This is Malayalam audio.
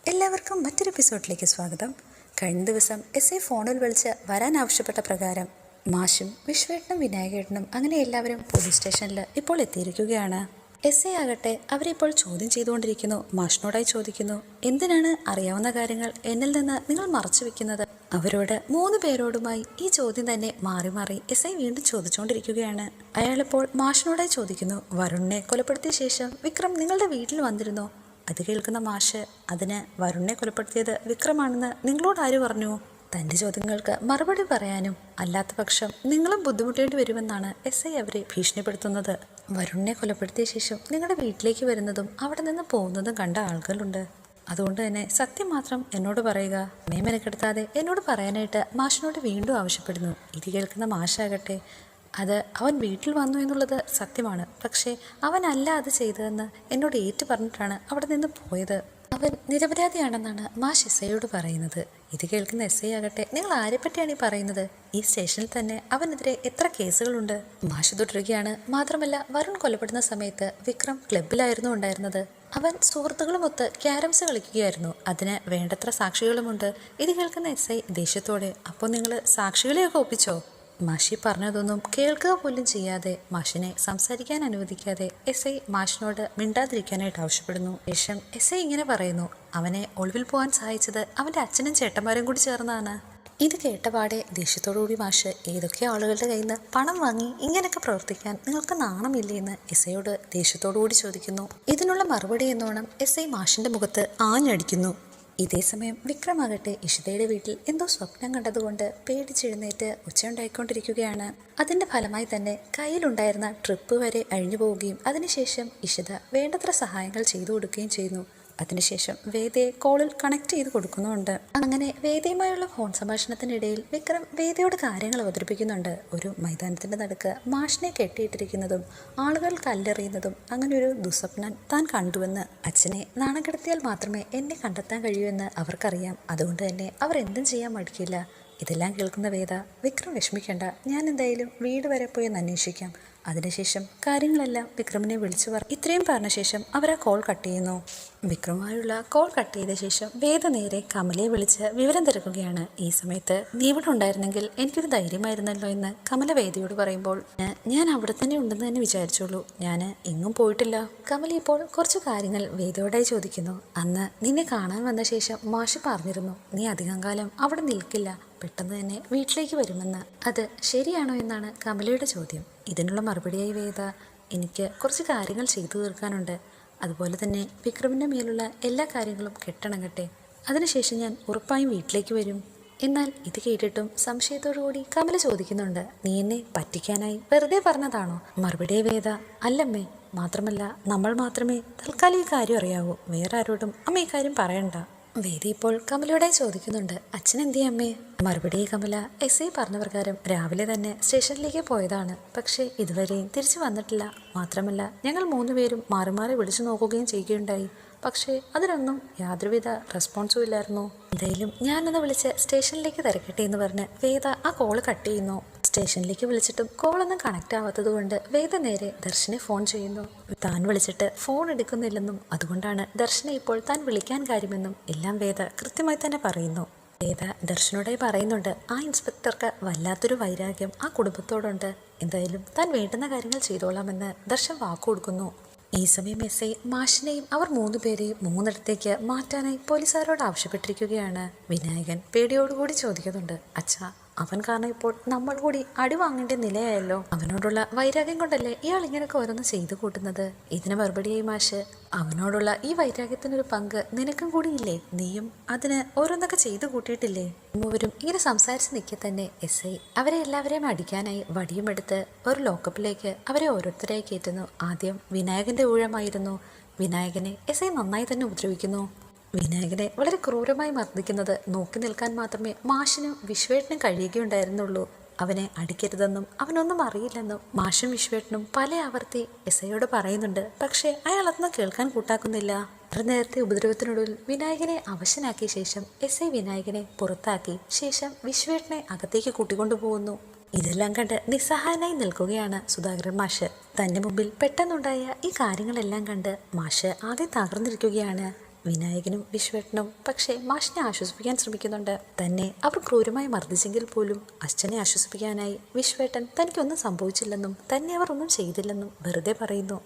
എല്ലാവർക്കും മറ്റൊരു എപ്പിസോഡിലേക്ക് സ്വാഗതം. കഴിഞ്ഞ ദിവസം എസ് ഐ ഫോണിൽ വിളിച്ച് വരാൻ ആവശ്യപ്പെട്ട പ്രകാരം മാഷും വിശ്വേട്ടനും വിനായകേട്ടനും അങ്ങനെ എല്ലാവരും പോലീസ് സ്റ്റേഷനിൽ ഇപ്പോൾ എത്തിയിരിക്കുകയാണ്. എസ് ഐ ആകട്ടെ അവരിപ്പോൾ ചോദ്യം ചെയ്തുകൊണ്ടിരിക്കുന്നു. മാഷിനോടായി ചോദിക്കുന്നു, എന്തിനാണ് അറിയാവുന്ന കാര്യങ്ങൾ എന്നിൽ നിന്ന് നിങ്ങൾ മറച്ചു വെക്കുന്നത്? അവരോട് 3 പേരോടുമായി ഈ ചോദ്യം തന്നെ മാറി മാറി എസ് ഐ വീണ്ടും ചോദിച്ചുകൊണ്ടിരിക്കുകയാണ്. അയാളിപ്പോൾ മാഷിനോടായി ചോദിക്കുന്നു, വരുണിനെ കൊലപ്പെടുത്തിയ ശേഷം വിക്രം നിങ്ങളുടെ വീട്ടിൽ വന്നിരുന്നോ? അത് കേൾക്കുന്ന മാഷ്, അതിന് വരുണിനെ കൊലപ്പെടുത്തിയത് വിക്രമാണെന്ന് നിങ്ങളോട് ആര് പറഞ്ഞു? തൻ്റെ ചോദ്യങ്ങൾക്ക് മറുപടി പറയാനും അല്ലാത്ത പക്ഷം നിങ്ങളും ബുദ്ധിമുട്ടേണ്ടി വരുമെന്നാണ് എസ് ഐ അവരെ ഭീഷണിപ്പെടുത്തുന്നത്. വരുണിനെ കൊലപ്പെടുത്തിയ ശേഷം നിങ്ങളുടെ വീട്ടിലേക്ക് വരുന്നതും അവിടെ നിന്ന് പോകുന്നതും കണ്ട ആളുകളുണ്ട്. അതുകൊണ്ട് തന്നെ സത്യം മാത്രം എന്നോട് പറയുക. മെനക്കെടുത്താതെ എന്നോട് പറയാനായിട്ട് മാഷിനോട് വീണ്ടും ആവശ്യപ്പെടുന്നു. ഇത് കേൾക്കുന്ന മാഷാകട്ടെ, അത് അവൻ വീട്ടിൽ വന്നു എന്നുള്ളത് സത്യമാണ്, പക്ഷേ അവനല്ല അത് ചെയ്തതെന്ന് എന്നോട് ഏറ്റു പറഞ്ഞിട്ടാണ് അവിടെ നിന്ന് പോയത്. അവൻ നിരപരാധിയാണെന്നാണ് മാഷ് എസ് ഐയോട് പറയുന്നത്. ഇത് കേൾക്കുന്ന എസ് ഐ ആകട്ടെ, നിങ്ങൾ ആരെപ്പറ്റിയാണ് ഈ പറയുന്നത്? ഈ സ്റ്റേഷനിൽ തന്നെ അവനെതിരെ എത്ര കേസുകളുണ്ട്? മാഷ് തുടരുകയാണ്. മാത്രമല്ല, വരുൺ കൊലപ്പെടുന്ന സമയത്ത് വിക്രം ക്ലബിലായിരുന്നു ഉണ്ടായിരുന്നത്. അവൻ സുഹൃത്തുക്കളുമൊത്ത് ക്യാരംസ് കളിക്കുകയായിരുന്നു. അതിന് വേണ്ടത്ര സാക്ഷികളുമുണ്ട്. ഇത് കേൾക്കുന്ന എസ് ഐ ദേഷ്യത്തോടെ, അപ്പോൾ നിങ്ങൾ സാക്ഷികളെയൊക്കെ ഒപ്പിച്ചോ? മാഷി പറഞ്ഞതൊന്നും കേൾക്കുക പോലും ചെയ്യാതെ മാഷിനെ സംസാരിക്കാൻ അനുവദിക്കാതെ എസ് ഐ മാഷിനോട് മിണ്ടാതിരിക്കാനായിട്ട് ആവശ്യപ്പെടുന്നു. ശേഷം എസ് ഐ ഇങ്ങനെ പറയുന്നു, അവനെ ഒളിവിൽ പോകാൻ സഹായിച്ചത് അവൻ്റെ അച്ഛനും ചേട്ടന്മാരും കൂടി ചേർന്നാണ്. ഇത് കേട്ടപാടെ ദേഷ്യത്തോടുകൂടി മാഷ്, ഏതൊക്കെ ആളുകളുടെ കയ്യിൽ നിന്ന് പണം വാങ്ങി ഇങ്ങനെയൊക്കെ പ്രവർത്തിക്കാൻ നിങ്ങൾക്ക് നാണമില്ലേ എന്ന് എസ് ഐയോട് ദേഷ്യത്തോടുകൂടി ചോദിക്കുന്നു. ഇതിനുള്ള മറുപടി എന്നോണം എസ് ഐ മാഷിന്റെ മുഖത്ത് ആഞ്ഞടിക്കുന്നു. ഇതേസമയം വിക്രമാകട്ടെ ഇഷിതയുടെ വീട്ടിൽ എന്തോ സ്വപ്നം കണ്ടതുകൊണ്ട് പേടിച്ചെഴുന്നേറ്റ് ഒച്ചയുണ്ടായിക്കൊണ്ടിരിക്കുകയാണ്. അതിന്റെ ഫലമായി തന്നെ കയ്യിലുണ്ടായിരുന്ന ട്രിപ്പ് വരെ അഴിഞ്ഞു പോവുകയും അതിനുശേഷം ഇഷിത വേണ്ടത്ര സഹായങ്ങൾ ചെയ്തു കൊടുക്കുകയും ചെയ്യുന്നു. അതിനുശേഷം വേദയെ കോളിൽ കണക്ട് ചെയ്ത് കൊടുക്കുന്നുണ്ട്. അങ്ങനെ വേദയുമായുള്ള ഫോൺ സംഭാഷണത്തിനിടയിൽ വിക്രം വേദയോട് കാര്യങ്ങൾ അവതരിപ്പിക്കുന്നുണ്ട്. ഒരു മൈതാനത്തിന്റെ നടുക്ക് മാഷിനെ കെട്ടിയിട്ടിരിക്കുന്നതും ആളുകൾ കല്ലെറിയുന്നതും അങ്ങനെ ഒരു ദുസ്വപ്നം താൻ കണ്ടുവെന്ന്. അച്ഛനെ നാണം കെടുത്തിയാൽ മാത്രമേ എന്നെ കണ്ടെത്താൻ കഴിയൂ എന്ന് അവർക്കറിയാം. അതുകൊണ്ട് തന്നെ അവർ എന്തും ചെയ്യാൻ മടിക്കില്ല. ഇതെല്ലാം കേൾക്കുന്ന വേദ, വിക്രം വിഷമിക്കേണ്ട, ഞാൻ എന്തായാലും വീട് വരെ പോയി ഒന്ന് അന്വേഷിക്കാം. അതിനുശേഷം കാര്യങ്ങളെല്ലാം വിക്രമിനെ വിളിച്ചു ഇത്രയും പറഞ്ഞ ശേഷം അവർ ആ കോൾ കട്ട് ചെയ്യുന്നു. വിക്രമുമായുള്ള കോൾ കട്ട് ചെയ്ത ശേഷം വേദ നേരെ കമലയെ വിളിച്ച് വിവരം തിരക്കുകയാണ്. ഈ സമയത്ത് നീ ഇവിടെ ഉണ്ടായിരുന്നെങ്കിൽ എനിക്കൊരു ധൈര്യമായിരുന്നല്ലോ എന്ന് കമല വേദയോട് പറയുമ്പോൾ, ഞാൻ അവിടെ തന്നെ ഉണ്ടെന്ന് തന്നെ വിചാരിച്ചോളൂ, ഞാൻ എങ്ങും പോയിട്ടില്ല. കമല ഇപ്പോൾ കുറച്ച് കാര്യങ്ങൾ വേദയോടായി ചോദിക്കുന്നു. അന്ന് നിന്നെ കാണാൻ വന്ന ശേഷം മാഷി പറഞ്ഞിരുന്നു, നീ അധികം കാലം അവിടെ നിൽക്കില്ല, പെട്ടെന്ന് തന്നെ വീട്ടിലേക്ക് വരുമെന്ന്. അത് ശരിയാണോ എന്നാണ് കമലയുടെ ചോദ്യം. ഇതിനുള്ള മറുപടിയായി വേദ, എനിക്ക് കുറച്ച് കാര്യങ്ങൾ ചെയ്തു തീർക്കാനുണ്ട്. അതുപോലെ തന്നെ വിക്രമിൻ്റെ മേലുള്ള എല്ലാ കാര്യങ്ങളും കെട്ടണങ്ങട്ടെ. അതിനുശേഷം ഞാൻ ഉറപ്പായും വീട്ടിലേക്ക് വരും. എന്നാൽ ഇത് കേട്ടിട്ടും സംശയത്തോടുകൂടി കമല ചോദിക്കുന്നുണ്ട്, നീ എന്നെ പറ്റിക്കാനായി വെറുതെ പറഞ്ഞതാണോ? മറുപടിയായി വേദ, അല്ലമ്മേ, മാത്രമല്ല നമ്മൾ മാത്രമേ തൽക്കാലം ഈ കാര്യം അറിയാവൂ, വേറെ ആരോടും അമ്മ ഈ കാര്യം പറയണ്ട. വേദി ഇപ്പോൾ കമലയോടെ ചോദിക്കുന്നുണ്ട്, അച്ഛൻ എന്തിയെ അമ്മേ? മറുപടി കമല, എസ് ഐ പറഞ്ഞ പ്രകാരം രാവിലെ തന്നെ സ്റ്റേഷനിലേക്ക് പോയതാണ്, പക്ഷേ ഇതുവരെയും തിരിച്ചു വന്നിട്ടില്ല. മാത്രമല്ല ഞങ്ങൾ 3 പേരും മാറി മാറി വിളിച്ചു നോക്കുകയും ചെയ്യുകയുണ്ടായി. പക്ഷേ അതിനൊന്നും യാതൊരുവിധ റെസ്പോൺസും ഇല്ലായിരുന്നു. എന്തായാലും ഞാനൊന്ന് വിളിച്ച് സ്റ്റേഷനിലേക്ക് തിരക്കട്ടെ എന്ന് പറഞ്ഞ് വേദ ആ കോള് കട്ട് ചെയ്യുന്നു. സ്റ്റേഷനിലേക്ക് വിളിച്ചിട്ടും കോളൊന്നും കണക്റ്റ് ആവാത്തത് കൊണ്ട് വേദ നേരെ ദർശനെ ഫോൺ ചെയ്യുന്നു. താൻ വിളിച്ചിട്ട് ഫോൺ എടുക്കുന്നില്ലെന്നും അതുകൊണ്ടാണ് ദർശനെ ഇപ്പോൾ താൻ വിളിക്കാൻ കാര്യമെന്നും എല്ലാം വേദ കൃത്യമായി തന്നെ പറയുന്നു. വേദ ദർശനോടായി പറയുന്നുണ്ട്, ആ ഇൻസ്പെക്ടർക്ക് വല്ലാത്തൊരു വൈരാഗ്യം ആ കുടുംബത്തോടുണ്ട്. എന്തായാലും താൻ വേണ്ടുന്ന കാര്യങ്ങൾ ചെയ്തോളാമെന്ന് ദർശൻ വാക്കുകൊടുക്കുന്നു. ഈ സമയം എസ് ഐ മാഷിനെയും അവർ 3 പേരെയും 3 മാറ്റാനായി പോലീസുകാരോട് ആവശ്യപ്പെട്ടിരിക്കുകയാണ്. വിനായകൻ പേടിയോടുകൂടി ചോദിക്കുന്നുണ്ട്, അച്ഛാ, അവൻ കാരണം ഇപ്പോൾ നമ്മൾ കൂടി അടി വാങ്ങേണ്ട നിലയായല്ലോ. അവനോടുള്ള വൈരാഗ്യം കൊണ്ടല്ലേ ഇയാൾ ഇങ്ങനെയൊക്കെ ഓരോന്ന് ചെയ്തു കൂട്ടുന്നത്. ഇതിന് മറുപടിയായി മാഷ്, അവനോടുള്ള ഈ വൈരാഗ്യത്തിനൊരു പങ്ക് നിനക്കും കൂടി ഇല്ലേ? നീയും അതിന് ഓരോന്നൊക്കെ ചെയ്തു കൂട്ടിയിട്ടില്ലേ? മൂവരും ഇങ്ങനെ സംസാരിച്ച് നിൽക്കെ തന്നെ എസ് ഐ അവരെ എല്ലാവരെയും അടിക്കാനായി വടിയുമെടുത്ത് ഒരു ലോക്കപ്പിലേക്ക് അവരെ ഓരോരുത്തരായി കയറ്റുന്നു. ആദ്യം വിനായകന്റെ ഊഴമായിരുന്നു. വിനായകനെ എസ് ഐ നന്നായി തന്നെ ഉപദ്രവിക്കുന്നു. വിനായകനെ വളരെ ക്രൂരമായി മർദ്ദിക്കുന്നത് നോക്കി നിൽക്കാൻ മാത്രമേ മാഷിനും വിശ്വേട്ടനും കഴിയുകയുണ്ടായിരുന്നുള്ളൂ. അവനെ അടിക്കരുതെന്നും അവനൊന്നും അറിയില്ലെന്നും മാഷും വിശ്വേട്ടനും പല ആവർത്തി എസ് ഐയോട് പറയുന്നുണ്ട്. പക്ഷേ അയാൾ അതൊന്നും കേൾക്കാൻ കൂട്ടാക്കുന്നില്ല. ഒരു നേരത്തെ ഉപദ്രവത്തിനൊടുവിൽ വിനായകനെ അവശനാക്കിയ ശേഷം എസ് ഐ വിനായകനെ പുറത്താക്കി ശേഷം വിശ്വേട്ടനെ അകത്തേക്ക് കൂട്ടിക്കൊണ്ടുപോകുന്നു. ഇതെല്ലാം കണ്ട് നിസ്സഹായനായി നിൽക്കുകയാണ് സുധാകരൻ മാഷ്. തന്റെ മുമ്പിൽ പെട്ടെന്നുണ്ടായ ഈ കാര്യങ്ങളെല്ലാം കണ്ട് മാഷ് ആകെ തകർന്നിരിക്കുകയാണ്. വിനായകനും വിശ്വേട്ടനും പക്ഷേ മാഷിനെ ആശ്വസിപ്പിക്കാൻ ശ്രമിക്കുന്നുണ്ട്. തന്നെ അവർ ക്രൂരമായി മർദ്ദിച്ചെങ്കിൽ പോലും അച്ഛനെ ആശ്വസിപ്പിക്കാനായി വിശ്വേട്ടൻ തനിക്കൊന്നും സംഭവിച്ചില്ലെന്നും തന്നെ അവർ ഒന്നും ചെയ്തില്ലെന്നും വെറുതെ പറയുന്നു.